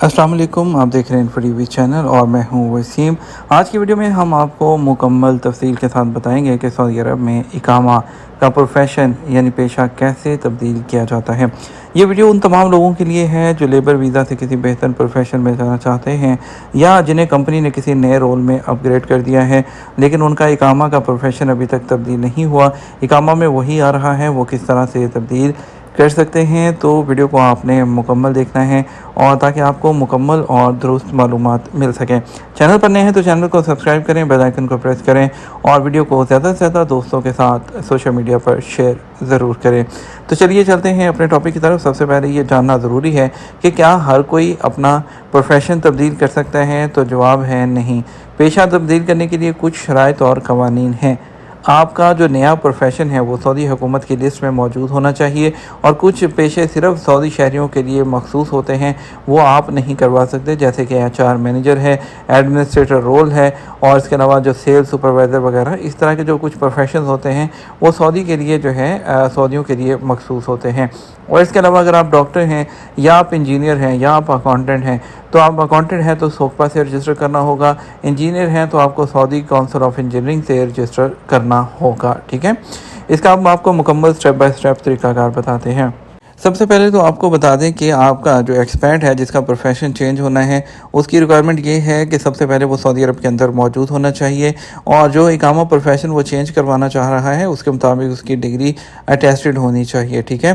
अस्सलाम वालेकुम, आप देख रहे हैं इन्फो टीवी चैनल और मैं हूं वसीम। आज की वीडियो में हम आपको मुकम्मल तफसील के साथ बताएंगे कि सऊदी अरब में इकामा का प्रोफेशन यानी पेशा कैसे तब्दील किया जाता है। ये वीडियो उन तमाम लोगों के लिए है जो लेबर वीज़ा से किसी बेहतर प्रोफेशन में जाना चाहते हैं या जिन्हें कंपनी ने किसी नए रोल में अपग्रेड कर दिया है लेकिन उनका इकामा का प्रोफेशन अभी तक तब्दील नहीं हुआ। इकामा में वही आ रहा है, वो किस तरह से तब्दील कर सकते हैं। तो वीडियो को आपने मुकम्मल देखना है और ताकि आपको मुकम्मल और दुरुस्त मालूमात मिल सकें। चैनल पर नए हैं तो चैनल को सब्सक्राइब करें, बेल आइकन को प्रेस करें और वीडियो को ज़्यादा से ज़्यादा दोस्तों के साथ सोशल मीडिया पर शेयर ज़रूर करें। तो चलिए चलते हैं अपने टॉपिक की तरफ। सबसे पहले ये जानना ज़रूरी है कि क्या हर कोई अपना प्रोफेशन तब्दील कर सकता है, तो जवाब है नहीं। पेशा तब्दील करने के लिए कुछ शराइत और कवानीन हैं। आपका जो नया प्रोफेशन है वो सऊदी हुकूमत की लिस्ट में मौजूद होना चाहिए और कुछ पेशे सिर्फ सऊदी शहरियों के लिए मखसूस होते हैं, वो आप नहीं करवा सकते, जैसे कि HR मैनेजर है, एडमिनिस्ट्रेटर रोल है और इसके अलावा जो सेल्स सुपरवाइज़र वगैरह इस तरह के जो कुछ प्रोफेशन होते हैं वो सऊदी के लिए जो है सऊदियों के लिए मखसूस होते हैं। और इसके अलावा अगर आप डॉक्टर हैं या आप इंजीनियर हैं या आप अकाउंटेंट हैं, तो आप अकाउंटेंट हैं तो सोकपा से रजिस्टर करना होगा, इंजीनियर हैं तो आपको सऊदी काउंसिल ऑफ इंजीनियरिंग से रजिस्टर करना होगा। ठीक है, इसका हम आपको मुकम्मल स्टेप बाय स्टेप तरीकाकार बताते हैं। सबसे पहले तो आपको बता दें कि आपका जो एक्सपर्ट है जिसका प्रोफेशन चेंज होना है उसकी रिक्वायरमेंट ये है कि सबसे पहले वो सऊदी अरब के अंदर मौजूद होना चाहिए और जो इकामा प्रोफेशन वो चेंज करवाना चाह रहा है उसके मुताबिक उसकी डिग्री अटेस्टेड होनी चाहिए। ठीक है,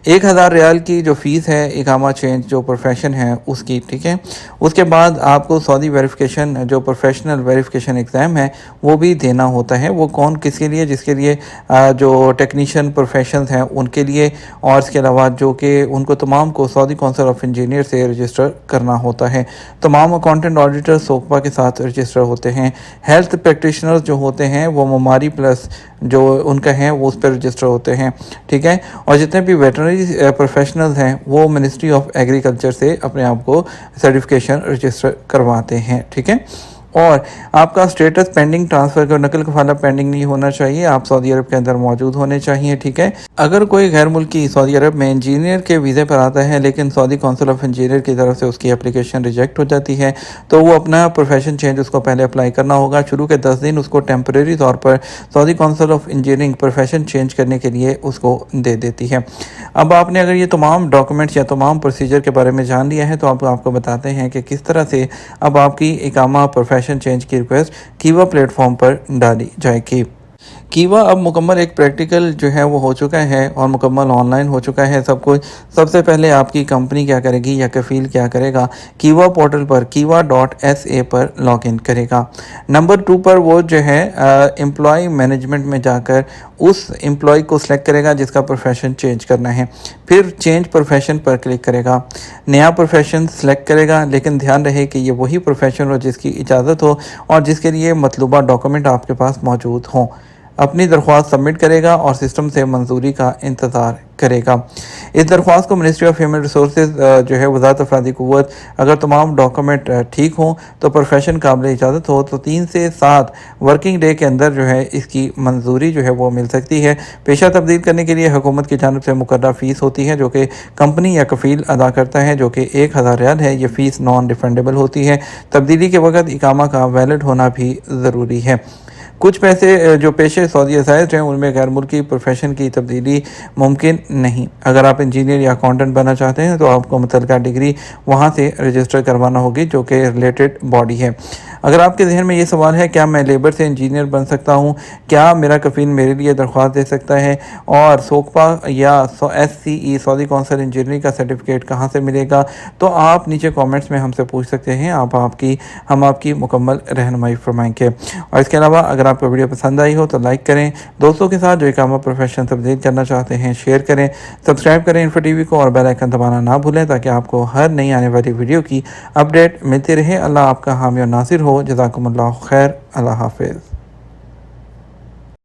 1000 रियाल की जो फ़ीस है इकामा चेंज जो प्रोफेशन है उसकी। ठीक है, उसके बाद आपको सऊदी वेरिफिकेशन जो प्रोफेशनल वेरिफिकेशन एग्ज़ाम है वो भी देना होता है। वो कौन किसके लिए? जिसके लिए जो टेक्नीशियन प्रोफेशन हैं उनके लिए और इसके अलावा जो कि उनको तमाम को सऊदी काउंसिल ऑफ इंजीनियर से रजिस्टर करना होता है। तमाम अकाउंटेंट ऑडिटर सोकपा के साथ रजिस्टर होते हैं। हेल्थ प्रैक्टिशनर्स जो होते हैं वो ममारी प्लस जो उनका है वो उस पर रजिस्टर होते हैं। ठीक है, और जितने भी वेटरनरी प्रोफेशनल्स हैं वो मिनिस्ट्री ऑफ एग्रीकल्चर से अपने आप को सर्टिफिकेशन रजिस्टर करवाते हैं। ठीक है, और आपका स्टेटस पेंडिंग ट्रांसफ़र का नकल कफाला पेंडिंग नहीं होना चाहिए, आप सऊदी अरब के अंदर मौजूद होने चाहिए। ठीक है, अगर कोई गैर मुल्की सऊदी अरब में इंजीनियर के वीज़े पर आता है लेकिन सऊदी काउंसिल ऑफ इंजीनियर की तरफ से उसकी एप्लीकेशन रिजेक्ट हो जाती है तो वो अपना प्रोफेशन चेंज उसको पहले अप्लाई करना होगा। शुरू के 10 दिन उसको टेम्परेरी तौर पर Saudi council of engineering profession change करने के लिए उसको दे देती है। अब आपने अगर ये तमाम डॉक्यूमेंट्स या तमाम प्रोसीजर के बारे में जान लिया है तो आपको बताते हैं कि किस तरह से अब आपकी इकामा प्रोफेशन चेंज की रिक्वेस्ट कीवा प्लेटफॉर्म पर डाली जाएगी। कीवा अब मुकम्मल एक प्रैक्टिकल जो है वो हो चुका है और मुकम्मल ऑनलाइन हो चुका है सब कुछ। सबसे पहले आपकी कंपनी क्या करेगी या कफ़ील क्या करेगा, कीवा पोर्टल पर kiva.sa पर लॉगिन करेगा। नंबर 2 पर वो जो है एम्प्लॉय मैनेजमेंट में जाकर उस एम्प्लॉय को सिलेक्ट करेगा जिसका प्रोफेशन चेंज करना है, फिर चेंज प्रोफेशन पर क्लिक करेगा, नया प्रोफेशन सेलेक्ट करेगा। लेकिन ध्यान रहे कि ये वही प्रोफेशन हो जिसकी इजाज़त हो और जिसके लिए मतलूबा डॉक्यूमेंट आपके पास मौजूद हों। अपनी दरख्वास्त सबमिट करेगा और सिस्टम से मंजूरी का इंतज़ार करेगा। इस दरख्वास्त को मिनिस्ट्री ऑफ ह्यूमन रिसोर्सेज जो है वज़ारत अफरादी क़ुव्वत अगर तमाम डॉक्यूमेंट ठीक हों तो प्रोफेशन काबिल इजाज़त हो तो 3 से 7 वर्किंग डे के अंदर जो है इसकी मंजूरी जो है वो मिल सकती है। पेशा तब्दील करने के लिए हुकूमत की जानिब से मुकर्रर फ़ीस होती है जो कि कंपनी या कफ़ील अदा करता है, जो कि 1000 रियाल है। ये फ़ीस नॉन रिफंडेबल होती है। तब्दीली के वक्त इकामा का वैलिड होना भी ज़रूरी है। कुछ पैसे जो पेशे सऊदी असाइज हैं उनमें गैर मुल्की प्रोफेशन की तब्दीली मुमकिन नहीं। अगर आप इंजीनियर या अकाउंटेंट बनना चाहते हैं तो आपको मुतल्लिका डिग्री वहाँ से रजिस्टर करवाना होगी जो कि रिलेटेड बॉडी है। अगर आपके जहन में ये सवाल है क्या मैं लेबर से इंजीनियर बन सकता हूँ, क्या मेरा कफ़ील मेरे लिए दरख्वास्त दे सकता है और सोकपा या SCE सऊदी काउंसिल इंजीनियरिंग का सर्टिफिकेट कहाँ से मिलेगा, तो आप नीचे कमेंट्स में हमसे पूछ सकते हैं। हम आपकी मुकम्मल रहनुमाई फरमाएंगे। और इसके अलावा अगर आपको वीडियो पसंद आई हो तो लाइक करें, दोस्तों के साथ जो इकामा प्रोफेशन तब्दील करना चाहते हैं शेयर करें, सब्सक्राइब करें इन्फो टीवी को और बेल आइकन दबाना ना भूलें ताकि आपको हर नई आने वाली वीडियो की अपडेट मिलती रहे। अल्लाह आपका हामी और नासिर हो। जज़ाकुमुल्लाह खैर। अल्लाह हाफ़िज़।